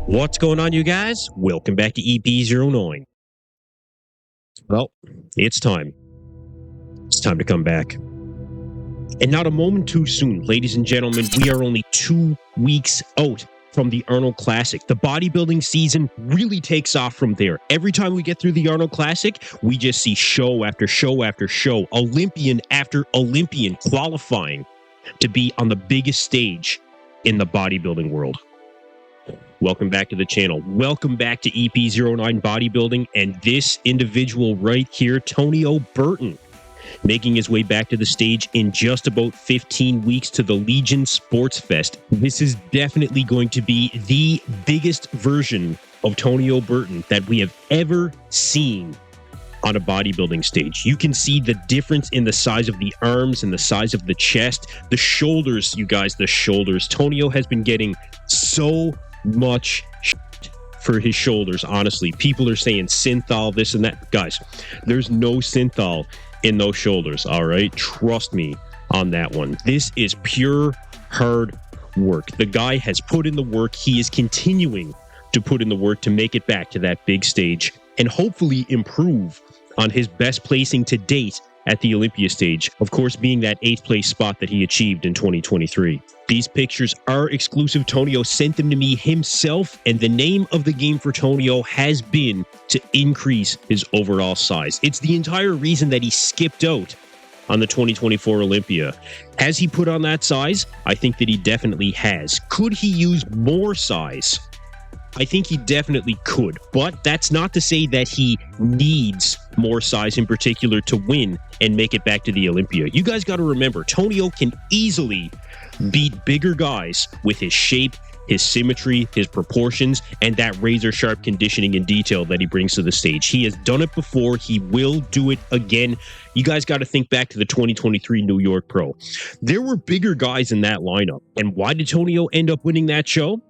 What's going on, you guys? Welcome back to EP09. Well, it's time. It's time to come back. And not a moment too soon, ladies and gentlemen, we are only 2 weeks out from the Arnold Classic. The bodybuilding season really takes off from there. Every time we get through the Arnold Classic, we just see show after show after show, Olympian after Olympian qualifying to be on the biggest stage in the bodybuilding world. Welcome back to the channel. Welcome back to EP09 Bodybuilding, and this individual right here, Tonio Burton, making his way back to the stage in just about 15 weeks to the Legion Sports Fest. This is definitely going to be the biggest version of Tonio Burton that we have ever seen on a bodybuilding stage. You can see the difference in the size of the arms and the size of the chest, the shoulders, you guys, the shoulders. Tonio has been getting so much shit for his shoulders, honestly. People are saying synthol, this and that. Guys, there's no synthol in those shoulders, all right? Trust me on that one. This is pure hard work. The guy has put in the work. He is continuing to put in the work to make it back to that big stage and hopefully improve on his best placing to date at the Olympia stage, of course, being that 8th place spot that he achieved in 2023. These pictures are exclusive. Tonio sent them to me himself, and the name of the game for Tonio has been to increase his overall size. It's the entire reason that he skipped out on the 2024 Olympia. Has he put on that size? I think that he definitely has. Could he use more size? I think he definitely could, but that's not to say that he needs more size in particular to win and make it back to the Olympia. You guys got to remember, Tonio can easily beat bigger guys with his shape, his symmetry, his proportions, and that razor-sharp conditioning and detail that he brings to the stage. He has done it before. He will do it again. You guys got to think back to the 2023 New York Pro. There were bigger guys in that lineup. And why did Tonio end up winning that show?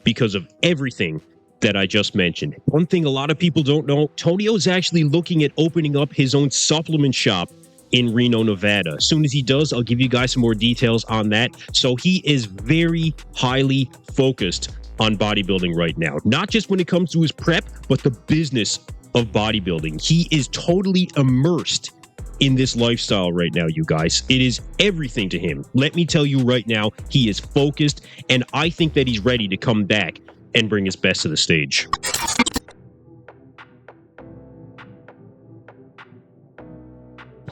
Because of everything that I just mentioned. One thing a lot of people don't know, Tonio's actually looking at opening up his own supplement shop in Reno, Nevada. As soon as he does, I'll give you guys some more details on that. So he is very highly focused on bodybuilding right now. Not just when it comes to his prep, but the business of bodybuilding. He is totally immersed in this lifestyle right now, you guys. It is everything to him. Let me tell you right now, he is focused, and I think that he's ready to come back and bring his best to the stage.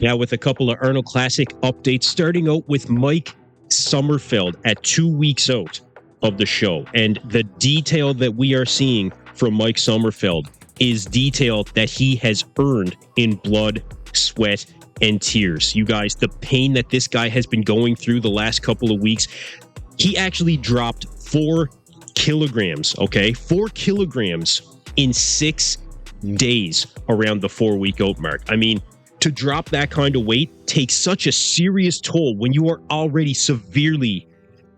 Now, with a couple of Arnold Classic updates, starting out with Mike Sommerfeld at 2 weeks out of the show. And the detail that we are seeing from Mike Sommerfeld is detail that he has earned in blood, sweat, and tears. You guys, the pain that this guy has been going through the last couple of weeks, he actually dropped 4 kilograms, okay? 4 kilograms in 6 days around the 4-week out mark. I mean, to drop that kind of weight takes such a serious toll when you are already severely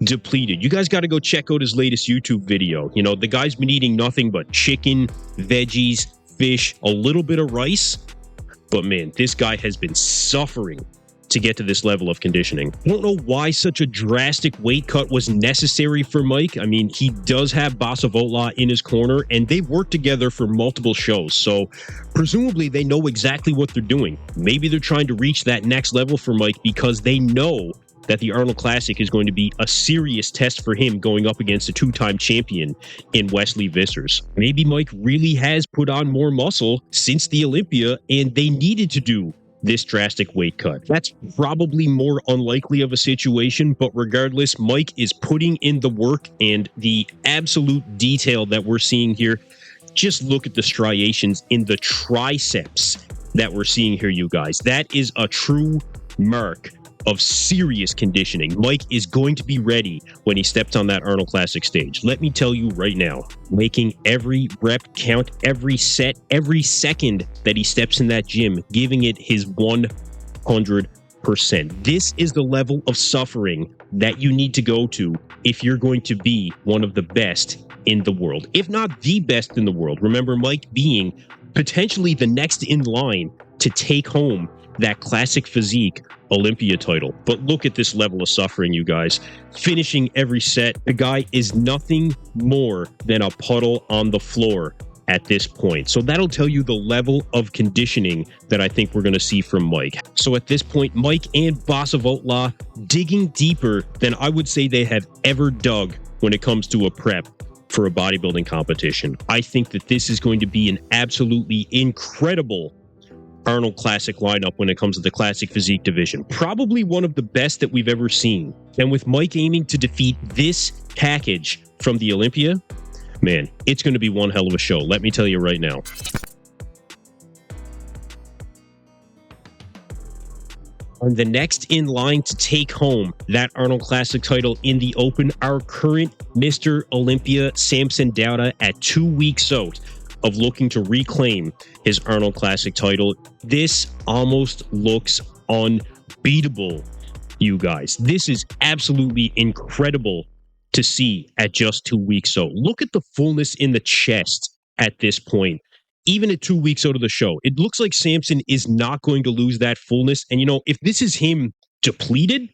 depleted. You guys got to go check out his latest YouTube video. You know, the guy's been eating nothing but chicken, veggies, fish, a little bit of rice. But man, this guy has been suffering to get to this level of conditioning. I don't know why such a drastic weight cut was necessary for Mike. I mean, he does have Bossa Votla in his corner, and they've worked together for multiple shows. So presumably they know exactly what they're doing. Maybe they're trying to reach that next level for Mike because they know that the Arnold Classic is going to be a serious test for him going up against a 2-time champion in Wesley Vissers. Maybe Mike really has put on more muscle since the Olympia, and they needed to do this drastic weight cut. That's probably more unlikely of a situation, but regardless, Mike is putting in the work, and the absolute detail that we're seeing here, just look at the striations in the triceps that we're seeing here, you guys. That is a true mark of serious conditioning. Mike is going to be ready when he steps on that Arnold Classic stage. Let me tell you right now, making every rep count, every set, every second that he steps in that gym, giving it his 100%. This is the level of suffering that you need to go to if you're going to be one of the best in the world, if not the best in the world. Remember, Mike being potentially the next in line to take home that classic physique Olympia title. But look at this level of suffering, you guys. Finishing every set, the guy is nothing more than a puddle on the floor at this point. So that'll tell you the level of conditioning that I think we're going to see from Mike. So at this point, Mike and Boss of Outlaw digging deeper than I would say they have ever dug when it comes to a prep for a bodybuilding competition. I think that this is going to be an absolutely incredible Arnold Classic lineup when it comes to the classic physique division. Probably one of the best that we've ever seen. And with Mike aiming to defeat this package from the Olympia, man, it's going to be one hell of a show. Let me tell you right now. And the next in line to take home that Arnold Classic title in the open, our current Mr. Olympia, Samson Dauda, at 2 weeks out of looking to reclaim his Arnold Classic title. This almost looks unbeatable, you guys. This is absolutely incredible to see at just 2 weeks out. Look at the fullness in the chest at this point. Even at 2 weeks out of the show, it looks like Samson is not going to lose that fullness. And, you know, if this is him depleted,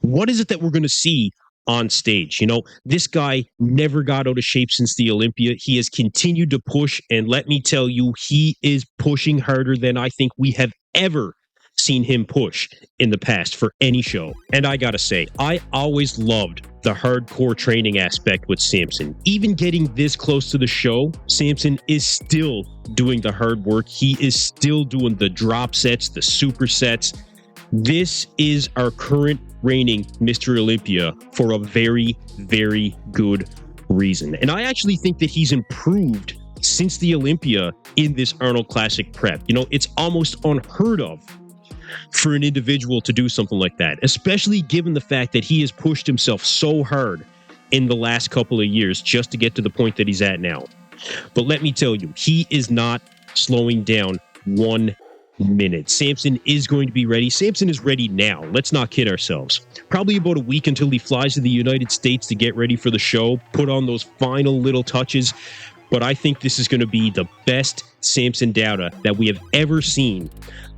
what is it that we're going to see on stage? You know, this guy never got out of shape since the Olympia. He has continued to push. And let me tell you, he is pushing harder than I think we have ever seen him push in the past for any show. And I gotta say, I always loved the hardcore training aspect with Samson. Even getting this close to the show, Samson is still doing the hard work. He is still doing the drop sets, the supersets. This is our current reigning Mr. Olympia for a very, very good reason. And I actually think that he's improved since the Olympia in this Arnold Classic prep. You know, it's almost unheard of for an individual to do something like that, especially given the fact that he has pushed himself so hard in the last couple of years just to get to the point that he's at now. But let me tell you, he is not slowing down 1 minute. Samson is going to be ready. Samson is ready now. Let's not kid ourselves. Probably about a week until he flies to the United States to get ready for the show, put on those final little touches. But I think this is going to be the best Samson Dauda that we have ever seen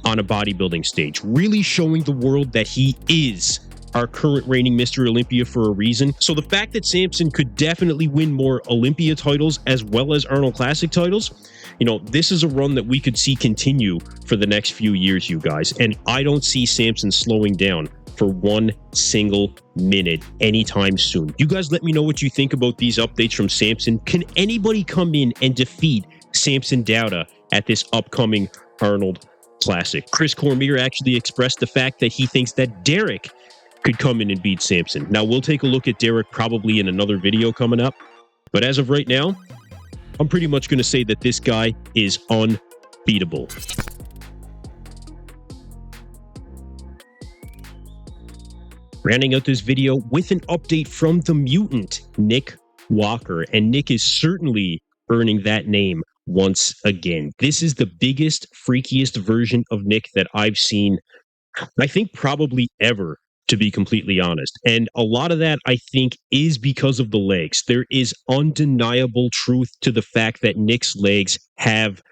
on a bodybuilding stage, really showing the world that he is our current reigning Mr. Olympia for a reason. So the fact that Samson could definitely win more Olympia titles as well as Arnold Classic titles, you know, this is a run that we could see continue for the next few years, you guys. And I don't see Samson slowing down for 1 single minute anytime soon. You guys let me know what you think about these updates from Samson. Can anybody come in and defeat Samson Dauda at this upcoming Arnold Classic? Chris Cormier actually expressed the fact that he thinks that Derek could come in and beat Samson. Now, we'll take a look at Derek probably in another video coming up. But as of right now, I'm pretty much going to say that this guy is unbeatable. Rounding out this video with an update from the Mutant, Nick Walker. And Nick is certainly earning that name once again. This is the biggest, freakiest version of Nick that I've seen, I think probably ever, to be completely honest. And a lot of that, I think, is because of the legs. There is undeniable truth to the fact that Nick's legs have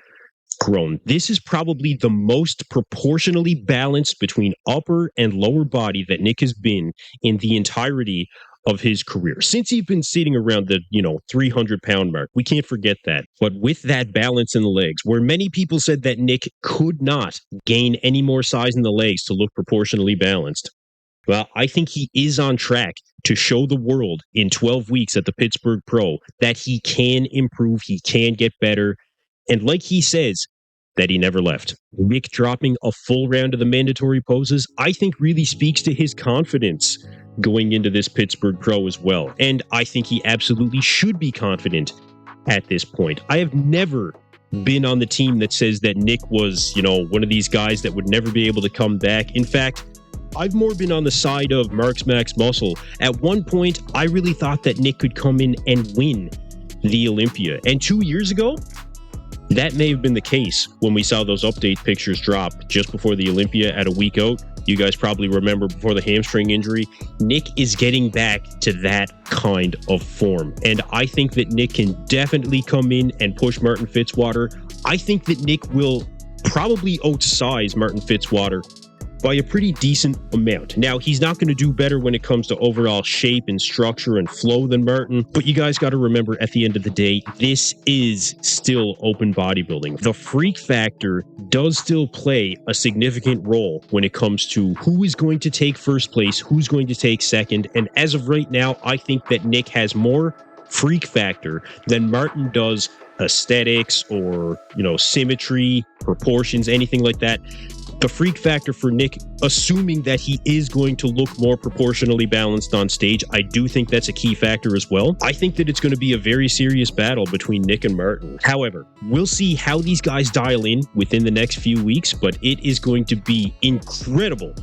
grown. This is probably the most proportionally balanced between upper and lower body that Nick has been in the entirety of his career. Since he's been sitting around the, 300-pound mark. We can't forget that. But with that balance in the legs, where many people said that Nick could not gain any more size in the legs to look proportionally balanced, well, I think he is on track to show the world in 12 weeks at the Pittsburgh Pro that he can improve, he can get better, and like he says, that he never left. Nick dropping a full round of the mandatory poses, I think really speaks to his confidence going into this Pittsburgh Pro as well. And I think he absolutely should be confident at this point. I have never been on the team that says that Nick was, one of these guys that would never be able to come back. In fact, I've more been on the side of Mark's Max Muscle. At one point, I really thought that Nick could come in and win the Olympia. And 2 years ago, that may have been the case when we saw those update pictures drop just before the Olympia at a week out. You guys probably remember before the hamstring injury, Nick is getting back to that kind of form. And I think that Nick can definitely come in and push Martin Fitzwater. I think that Nick will probably outsize Martin Fitzwater by a pretty decent amount. Now, he's not going to do better when it comes to overall shape and structure and flow than Martin, but you guys got to remember, at the end of the day, this is still open bodybuilding. The freak factor does still play a significant role when it comes to who is going to take first place, who's going to take second, and as of right now, I think that Nick has more freak factor than Martin does aesthetics or, symmetry, proportions, anything like that. The freak factor for Nick, assuming that he is going to look more proportionally balanced on stage, I do think that's a key factor as well. I think that it's going to be a very serious battle between Nick and Martin. However, we'll see how these guys dial in within the next few weeks, but it is going to be incredible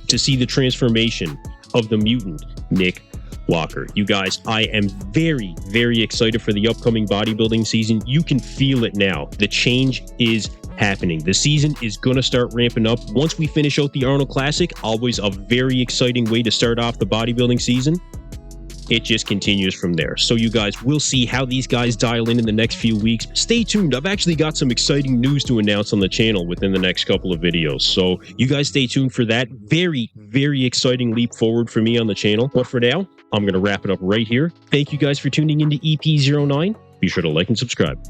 to see the transformation of the mutant Nick Walker. You guys, I am very, very excited for the upcoming bodybuilding season. You can feel it now. The change is happening. The season is going to start ramping up. Once we finish out the Arnold Classic, always a very exciting way to start off the bodybuilding season. It just continues from there. So you guys, we'll see how these guys dial in the next few weeks. Stay tuned. I've actually got some exciting news to announce on the channel within the next couple of videos. So you guys stay tuned for that. Very, very exciting leap forward for me on the channel. But for now, I'm going to wrap it up right here. Thank you guys for tuning into EP09. Be sure to like and subscribe.